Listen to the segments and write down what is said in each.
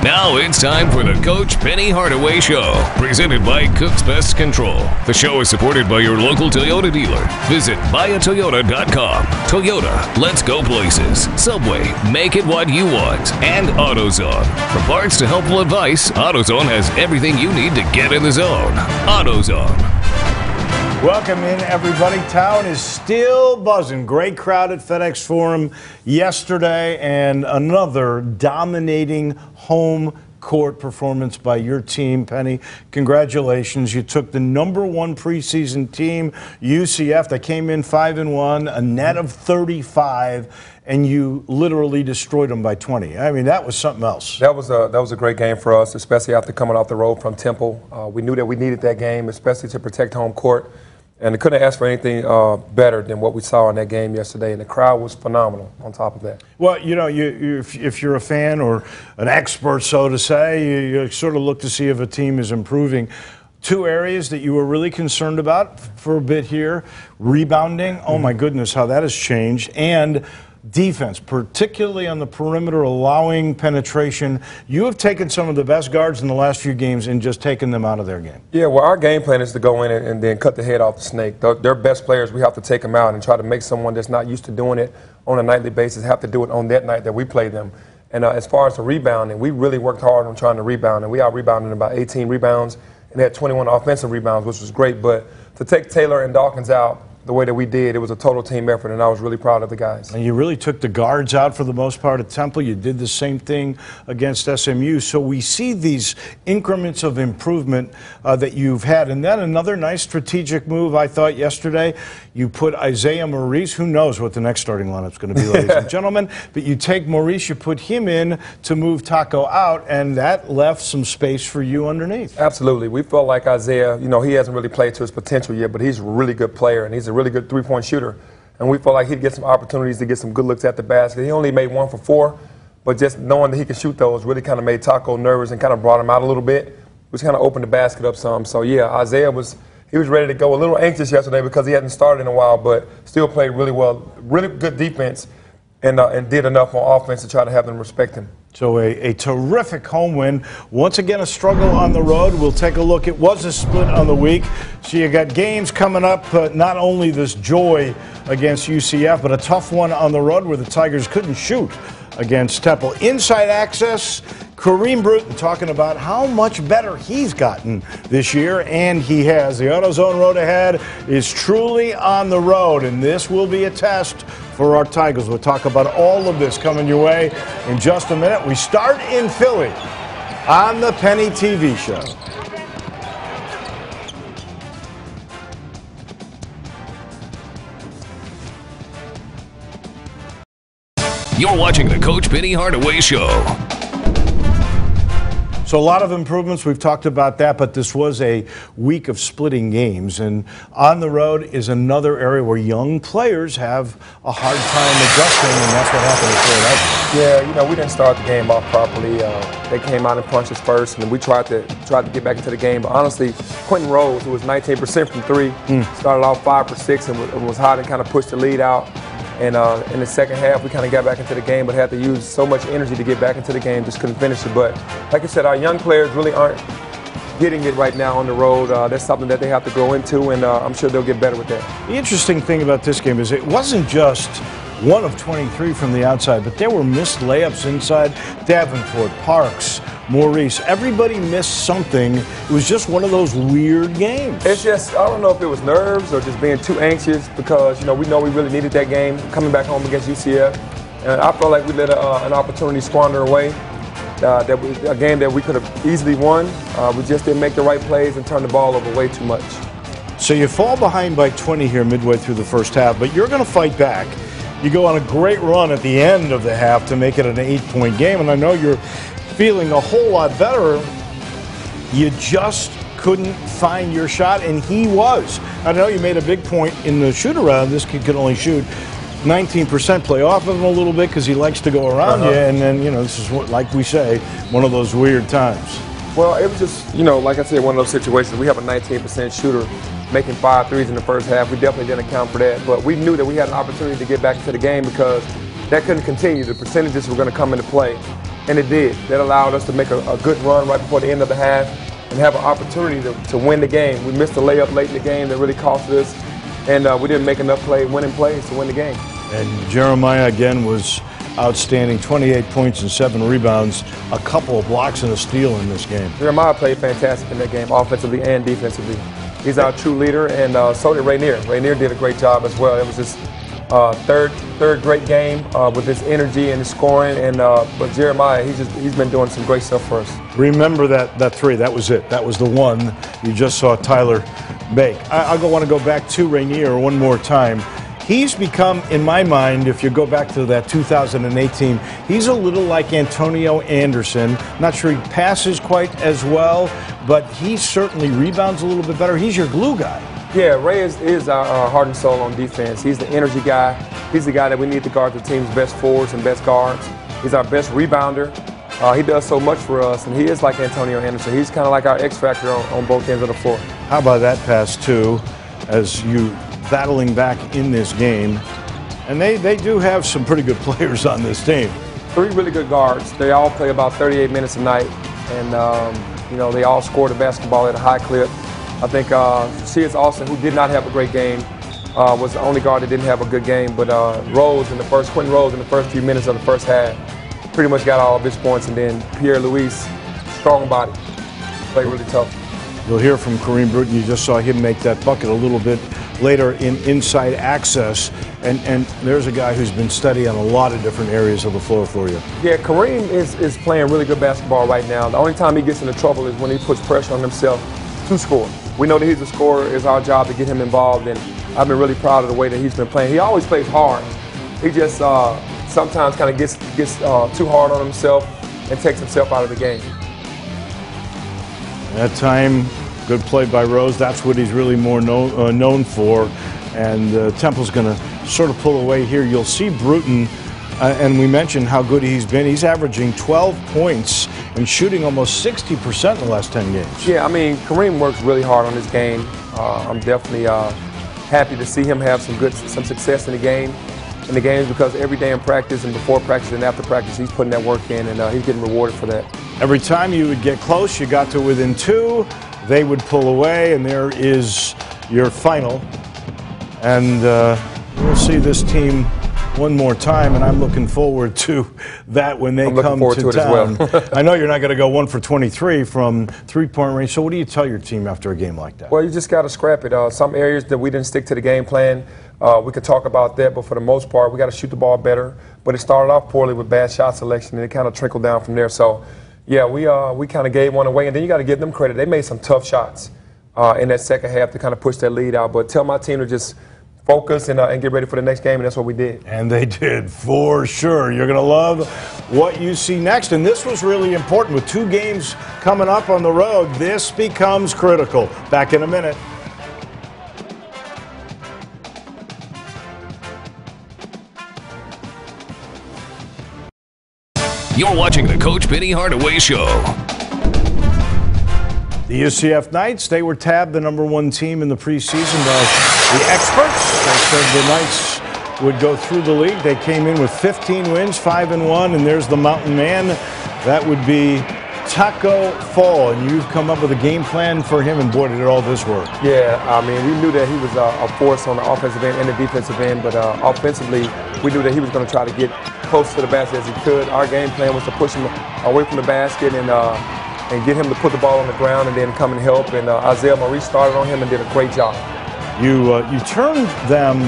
Now it's time for the Coach Penny Hardaway Show, presented by Cook's Pest Control. The show is supported by your local Toyota dealer. Visit buyatoyota.com. Toyota, let's go places. Subway, make it what you want. And AutoZone. From parts to helpful advice, AutoZone has everything you need to get in the zone. AutoZone. Welcome in, everybody. Town is still buzzing. Great crowd at FedEx Forum yesterday, and another dominating home court performance by your team, Penny. Congratulations. You took the #1 preseason team, UCF, that came in 5-1, a net of 35, and you literally destroyed them by 20. I mean, that was something else. That was a great game for us, especially after coming off the road from Temple. We knew that we needed that game, especially to protect home court. And I couldn't ask for anything better than what we saw in that game yesterday, and the crowd was phenomenal on top of that. Well, you know, if you're a fan or an expert, so to say, you sort of look to see if a team is improving. Two areas that you were really concerned about for a bit here: rebounding, oh my goodness, how that has changed, and defense, particularly on the perimeter, allowing penetration. You have taken some of the best guards in the last few games and just taken them out of their game. Yeah, well, our game plan is to go in and then cut the head off the snake. Their best players, we have to take them out and try to make someone that's not used to doing it on a nightly basis have to do it on that night that we play them. And as far as the rebounding, we really worked hard on trying to rebound, and we out-rebounded about 18 rebounds and had 21 offensive rebounds, which was great. But to take Taylor and Dawkins out the way that we did, it was a total team effort, and I was really proud of the guys. And you really took the guards out for the most part at Temple. You did the same thing against SMU. So we see these increments of improvement that you've had. And then another nice strategic move, I thought, yesterday. You put Isaiah Maurice. Who knows what the next starting lineup is going to be, ladies and gentlemen. But you take Maurice, you put him in to move Taco out, and that left some space for you underneath. Absolutely. We felt like Isaiah, you know, he hasn't really played to his potential yet, but he's a really good player, and he's a really good three-point shooter. And we felt like he'd get some opportunities to get some good looks at the basket. He only made 1 for 4, but just knowing that he could shoot those really kind of made Taco nervous and kind of brought him out a little bit, which kind of opened the basket up some. So, yeah, Isaiah was ready to go. A little anxious yesterday because he hadn't started in a while, but still played really well. Really good defense and did enough on offense to try to have them respect him. So a terrific home win. Once again, a struggle on the road. We'll take a look. It was a split on the week. So you got games coming up, not only this joy against UCF, but a tough one on the road where the Tigers couldn't shoot against Temple. Inside Access, Kareem Bruton talking about how much better he's gotten this year, and he has. The AutoZone road ahead is truly on the road, and this will be a test for our Tigers. We'll talk about all of this coming your way in just a minute. We start in Philly on the Penny TV show. You're watching the Coach Penny Hardaway Show. So a lot of improvements, we've talked about that, but this was a week of splitting games, and on the road is another area where young players have a hard time adjusting, and that's what happened at Philadelphia. Yeah, you know, we didn't start the game off properly. They came out and punched us first, and we tried to get back into the game. But honestly, Quentin Rose, who was 19% from 3, started off 5 for 6 and was hot and kind of pushed the lead out. And in the second half, we kind of got back into the game, but had to use so much energy to get back into the game, just couldn't finish it. But like I said, our young players really aren't getting it right now on the road. That's something that they have to grow into, and I'm sure they'll get better with that. The interesting thing about this game is it wasn't just 1 of 23 from the outside, but there were missed layups inside. Davenport, Parks, Maurice, everybody missed something. It was just one of those weird games. It's just, I don't know if it was nerves or just being too anxious because, you know we really needed that game coming back home against UCF. And I felt like we let an opportunity squander away. That was a game that we could have easily won. We just didn't make the right plays and turn the ball over way too much. So you fall behind by 20 here midway through the first half, but you're going to fight back. You go on a great run at the end of the half to make it an 8-point game, and I know you're feeling a whole lot better. You just couldn't find your shot, and he was. I know you made a big point in the shoot-around. This kid could only shoot 19%. Play off of him a little bit because he likes to go around you, and then, you know, this is, what, like we say, one of those weird times. Well, it was just, you know, like I said, one of those situations. We have a 19% shooter making 5 threes in the first half. We definitely didn't account for that, but we knew that we had an opportunity to get back into the game because that couldn't continue. The percentages were going to come into play. and it did. That allowed us to make a good run right before the end of the half and have an opportunity to win the game. We missed a layup late in the game that really cost us, and we didn't make enough winning plays to win the game. And Jeremiah, again, was outstanding, 28 points and 7 rebounds, a couple of blocks and a steal in this game. Jeremiah played fantastic in that game, offensively and defensively. He's our true leader, and so did Rainier. Rainier did a great job as well. It was his third great game with his energy and his scoring, and but Jeremiah, he's been doing some great stuff for us. Remember that three, that was it. That was the one you just saw Tyler make. I want to go back to Rainier one more time. He's become, in my mind, if you go back to that 2018, he's a little like Antonio Anderson. Not sure he passes quite as well, but he certainly rebounds a little bit better. He's your glue guy. Yeah, Ray is our heart and soul on defense. He's the energy guy. He's the guy that we need to guard the team's best forwards and best guards. He's our best rebounder. He does so much for us, and he is like Antonio Anderson. He's kind of like our X factor on both ends of the floor. How about that pass, too, as you battling back in this game? And they do have some pretty good players on this team. 3 really good guards. They all play about 38 minutes a night, and you know, they all score the basketball at a high clip. I think Shears Austin, who did not have a great game, was the only guard that didn't have a good game. But Quentin Rose in the first few minutes of the first half pretty much got all of his points. And then Pierre-Louis, strong body, played really tough. You'll hear from Kareem Bruton. You just saw him make that bucket a little bit later in inside access. And there's a guy who's been studying a lot of different areas of the floor for you. Yeah, Kareem is playing really good basketball right now. The only time he gets into trouble is when he puts pressure on himself to score. We know that he's a scorer. It's our job to get him involved, and I've been really proud of the way that he's been playing. He always plays hard. He just sometimes kind of gets too hard on himself and takes himself out of the game. That time, good play by Rose. That's what he's really more known for. And Temple's going to sort of pull away here. You'll see Bruton, and we mentioned how good he's been. He's averaging 12 points and shooting almost 60% in the last 10 games. Yeah, I mean, Kareem works really hard on this game. I'm definitely happy to see him have some success in the game. In the games, because every day in practice and before practice and after practice, he's putting that work in, and he's getting rewarded for that. Every time you would get close, you got to within 2, they would pull away, and there is your final. And we'll see this team one more time, and I'm looking forward to that when they come to town. Well. I know you're not going to go 1 for 23 from three-point range, so what do you tell your team after a game like that? Well, you just got to scrap it. Some areas that we didn't stick to the game plan, we could talk about that, but for the most part, we got to shoot the ball better. But it started off poorly with bad shot selection, and it kind of trickled down from there. So, yeah, we kind of gave one away, and then you got to give them credit. They made some tough shots in that second half to kind of push that lead out. But tell my team to just focus and get ready for the next game, and that's what we did. And they did, for sure. You're going to love what you see next. And this was really important. With 2 games coming up on the road, this becomes critical. Back in a minute. You're watching the Coach Penny Hardaway Show. The UCF Knights, they were tabbed the #1 team in the preseason by the experts. They said the Knights would go through the league. They came in with 15 wins, 5-1, and there's the mountain man. That would be Taco Fall, and you've come up with a game plan for him, and boy, did all this work. Yeah, I mean, we knew that he was a force on the offensive end and the defensive end, but offensively, we knew that he was going to try to get close to the basket as he could. Our game plan was to push him away from the basket and get him to put the ball on the ground and then come and help. And Isaiah Maurice started on him and did a great job. You turned them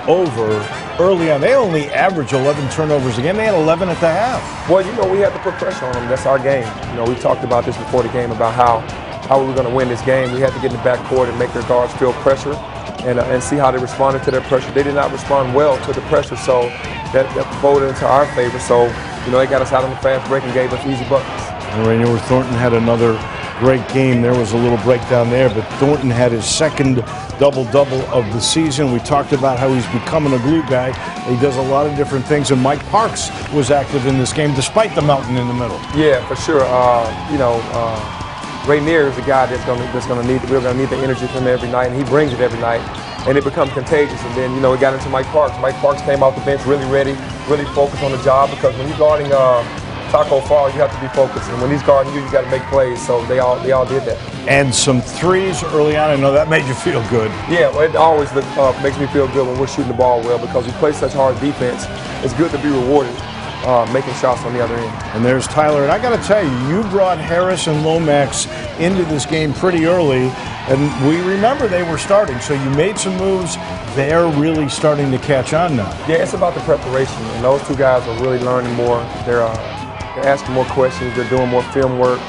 over early on. They only averaged 11 turnovers a game. They had 11 at the half. Well, you know, we had to put pressure on them. That's our game. You know, we talked about this before the game about how we were going to win this game. We had to get in the backcourt and make their guards feel pressure and see how they responded to their pressure. They did not respond well to the pressure, so that voted into our favor. So, you know, they got us out on the fast break and gave us easy buckets. And Rainier Thornton had another great game. There was a little breakdown there, but Thornton had his second double-double of the season. We talked about how he's becoming a glue guy. He does a lot of different things, and Mike Parks was active in this game despite the mountain in the middle. Yeah, for sure. You know, Rainier is a guy we're going to need the energy from him every night, and he brings it every night, and it becomes contagious. And then, you know, we got into Mike Parks. Mike Parks came off the bench really ready, really focused on the job, because when you're guarding Taco Fall, you have to be focused. And when he's guarding you, you got to make plays. So they all did that. And some threes early on. I know that made you feel good. Yeah, well, it always makes me feel good when we're shooting the ball well because we play such hard defense. It's good to be rewarded making shots on the other end. And there's Tyler. And I got to tell you, you brought Harris and Lomax into this game pretty early. And we remember they were starting. So you made some moves. They're really starting to catch on now. Yeah, it's about the preparation. And those two guys are really learning more. They're asking more questions. They're doing more film work.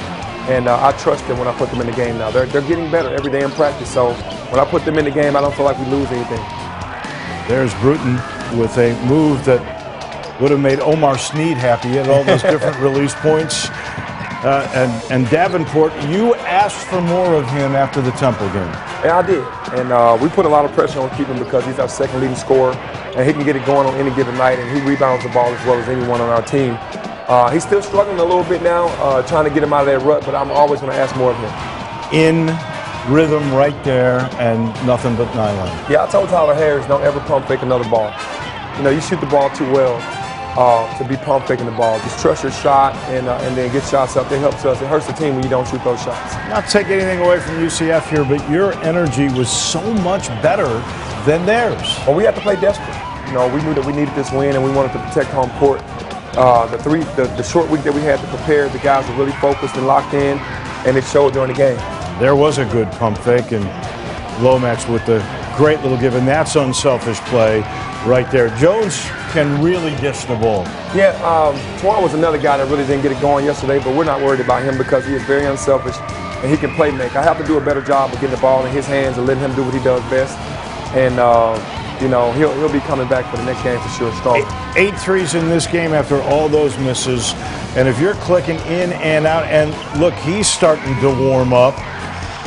And I trust them when I put them in the game now. They're getting better every day in practice. So when I put them in the game, I don't feel like we lose anything. There's Bruton with a move that would have made Omar Sneed happy. He had all those different release points. And Davenport, you asked for more of him after the Temple game. Yeah, I did. And we put a lot of pressure on keeping because he's our second leading scorer. And he can get it going on any given night. And he rebounds the ball as well as anyone on our team. He's still struggling a little bit now, trying to get him out of that rut. But I'm always going to ask more of him. In rhythm right there and nothing but nylon. Yeah, I told Tyler Harris, don't ever pump fake another ball. You know, you shoot the ball too well to be pump faking the ball. Just trust your shot and then get shots up. It helps us. It hurts the team when you don't shoot those shots. Not take anything away from UCF here, but your energy was so much better than theirs. Well, we had to play desperate. You know, we knew that we needed this win and we wanted to protect home court. The short week that we had to prepare, the guys were really focused and locked in, and it showed during the game. There was a good pump fake, and Lomax with the great little give, and that's unselfish play right there. Jones can really dish the ball. Yeah, Twan was another guy that really didn't get it going yesterday, but we're not worried about him because he is very unselfish and he can play make. I have to do a better job of getting the ball in his hands and letting him do what he does best. And you know, he'll be coming back for the next game for sure. Strong. 8 threes in this game after all those misses. And if you're clicking in and out, and look, he's starting to warm up.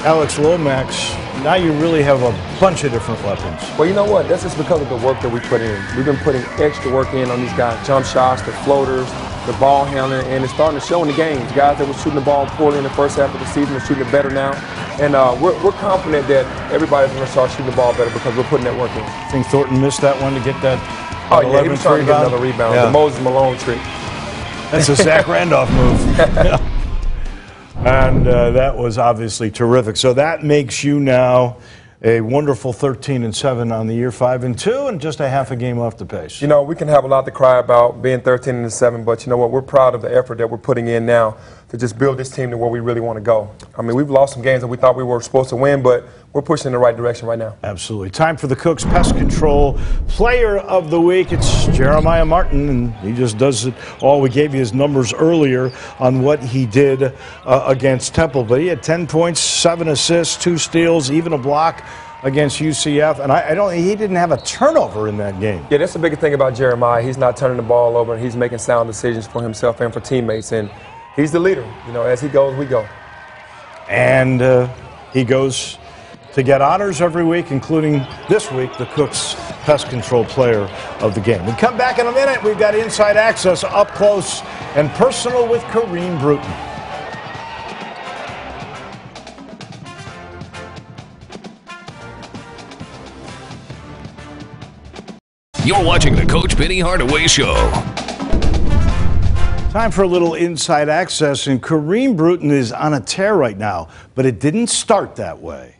Alex Lomax, now you really have a bunch of different weapons. Well, you know what? That's just because of the work that we put in. We've been putting extra work in on these guys. Jump shots, the floaters, the ball handling, and it's starting to show in the games. Guys that were shooting the ball poorly in the first half of the season are shooting it better now. And we're confident that everybody's going to start shooting the ball better because we're putting that work in. I think Thornton missed that one to get that. Oh, yeah, he was trying to get another rebound. Yeah. The Moses Malone trick. That's a Zach Randolph move. And that was obviously terrific. So that makes you now a wonderful 13-7 on the year, 5-2, and just a half a game off the pace. You know, we can have a lot to cry about being 13-7, but you know what? We're proud of the effort that we're putting in now to just build this team to where we really want to go. I mean, we've lost some games that we thought we were supposed to win, but we're pushing in the right direction right now. Absolutely. Time for the Cooks Pest Control Player of the Week. It's Jeremiah Martin, and he just does it all. We gave you his numbers earlier on what he did against Temple, but he had 10 points, 7 assists, 2 steals, even a block against UCF, and he didn't have a turnover in that game. Yeah, that's the biggest thing about Jeremiah. He's not turning the ball over, and he's making sound decisions for himself and for teammates, and he's the leader. You know, as he goes, we go. And he goes to get honors every week, including this week, the Cooks Pest Control Player of the Game. We come back in a minute. We've got inside access up close and personal with Kareem Bruton. You're watching the Coach Penny Hardaway Show. Time for a little inside access, and Kareem Bruton is on a tear right now, but it didn't start that way.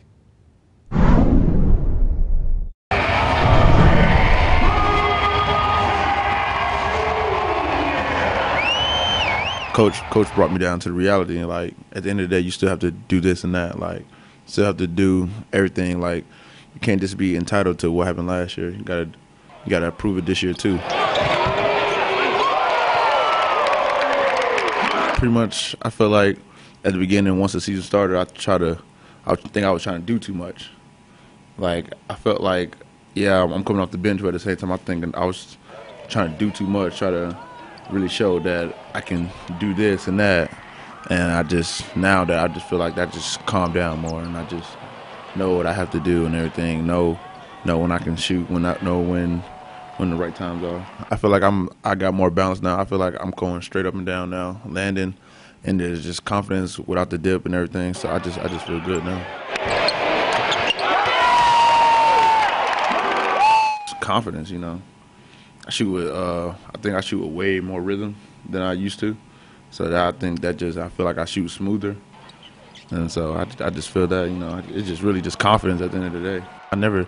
Coach brought me down to the reality, and like at the end of the day, you still have to do this and that. Like, still have to do everything. Like, you can't just be entitled to what happened last year. You gotta prove it this year too. Pretty much, I feel like at the beginning, once the season started, I think I was trying to do too much. Like, I felt like, yeah, I'm coming off the bench, but at the same time, I'm thinking I was trying to do too much, try to really show that I can do this and that. And now that I just feel like that just calmed down more, and I just know what I have to do and everything. Know when I can shoot, when the right times are. I feel like I got more balance now. I feel like I'm going straight up and down now, landing, and there's just confidence without the dip and everything. So I just feel good now. It's confidence, you know. I think I shoot with way more rhythm than I used to. So that I think that I feel like I shoot smoother. And so I just feel that, it's just really just confidence at the end of the day.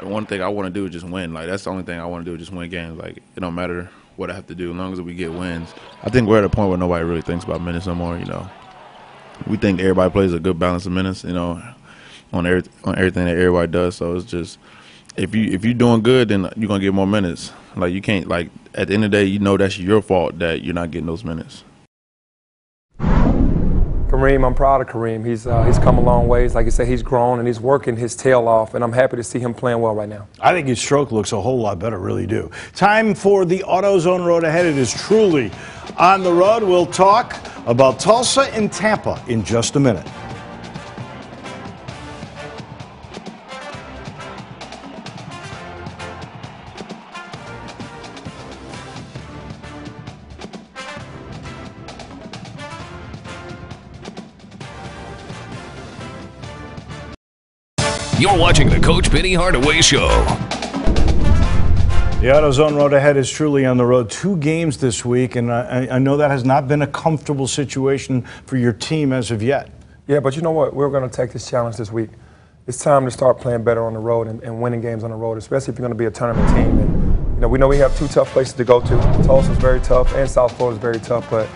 One thing I want to do is just win. Like, that's the only thing I want to do is just win games. Like, it don't matter what I have to do as long as we get wins. I think we're at a point where nobody really thinks about minutes no more, We think everybody plays a good balance of minutes, on everything that everybody does. So it's just, if you're doing good, then you're going to get more minutes. Like, you can't, like, at the end of the day, that's your fault that you're not getting those minutes. Kareem, I'm proud of Kareem. He's come a long ways. Like you said, he's grown and he's working his tail off, and I'm happy to see him playing well right now. I think his stroke looks a whole lot better, really do. Time for the AutoZone Road Ahead. It is truly on the road. We'll talk about Tulsa and Tampa in just a minute. You're watching the Coach Penny Hardaway Show. The AutoZone Road Ahead is truly on the road. 2 games this week, and I know that has not been a comfortable situation for your team as of yet. Yeah, but you know what? We're going to take this challenge this week. It's time to start playing better on the road and winning games on the road, especially if you're going to be a tournament team. And we know we have 2 tough places to go to. Tulsa's very tough, and South Florida's very tough, but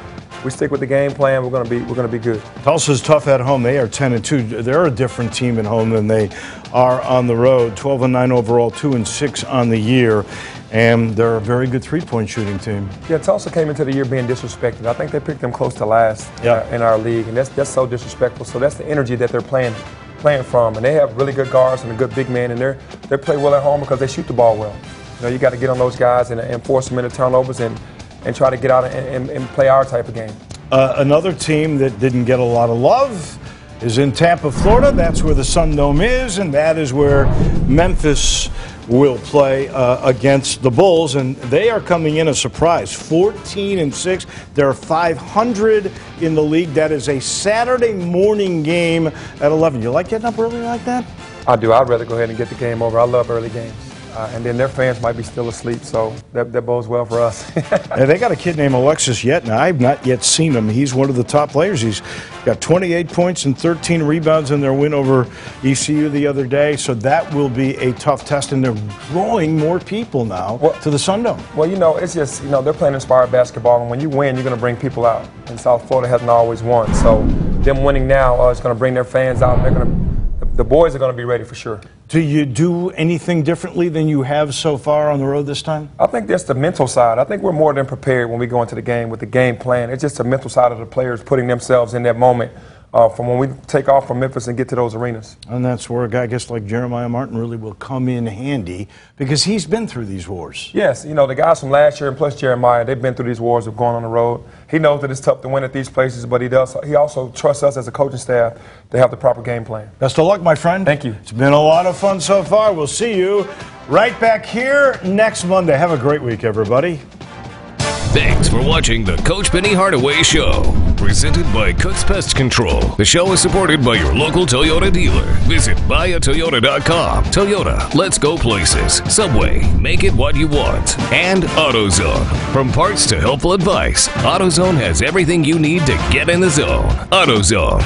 we stick with the game plan, we're going to be good. Tulsa's tough at home. They are 10-2. They're a different team at home than they are on the road. 12-9 overall, 2-6 on the year, and they're a very good three-point shooting team. Yeah, Tulsa came into the year being disrespected. I think they picked them close to last in our league, and that's so disrespectful. So that's the energy that they're playing from, and they have really good guards and a good big man, and they play well at home because they shoot the ball well. You got to get on those guys and force them into turnovers and try to get out and play our type of game. Another team that didn't get a lot of love is in Tampa, Florida. That's where the Sun Dome is, and that is where Memphis will play against the Bulls. And they are coming in a surprise, 14-6. They're 500 in the league. That is a Saturday morning game at 11. You like getting up early like that? I do. I'd rather go ahead and get the game over. I love early games. And then their fans might be still asleep, so that bodes well for us. And they got a kid named Alexis Yet, and I've not yet seen him. He's one of the top players. He's got 28 points and 13 rebounds in their win over ECU the other day, so that will be a tough test, and they're drawing more people now to the Sun Dome. Well, it's just, they're playing inspired basketball, and when you win, you're going to bring people out. And South Florida hasn't always won, so them winning now is going to bring their fans out, and the boys are going to be ready for sure. Do you do anything differently than you have so far on the road this time? I think that's the mental side. I think we're more than prepared when we go into the game with the game plan. It's just the mental side of the players putting themselves in that moment from when we take off from Memphis and get to those arenas. And that's where a guy, I guess, like Jeremiah Martin really will come in handy because he's been through these wars. Yes, the guys from last year and plus Jeremiah, they've been through these wars of going on the road. He knows that it's tough to win at these places, but he also trusts us as a coaching staff to have the proper game plan. Best of luck, my friend. Thank you. It's been a lot of fun so far. We'll see you right back here next Monday. Have a great week, everybody. Thanks for watching the Coach Penny Hardaway Show, presented by Cook's Pest Control. The show is supported by your local Toyota dealer. Visit buyatoyota.com. Toyota, let's go places. Subway, make it what you want. And AutoZone. From parts to helpful advice, AutoZone has everything you need to get in the zone. AutoZone.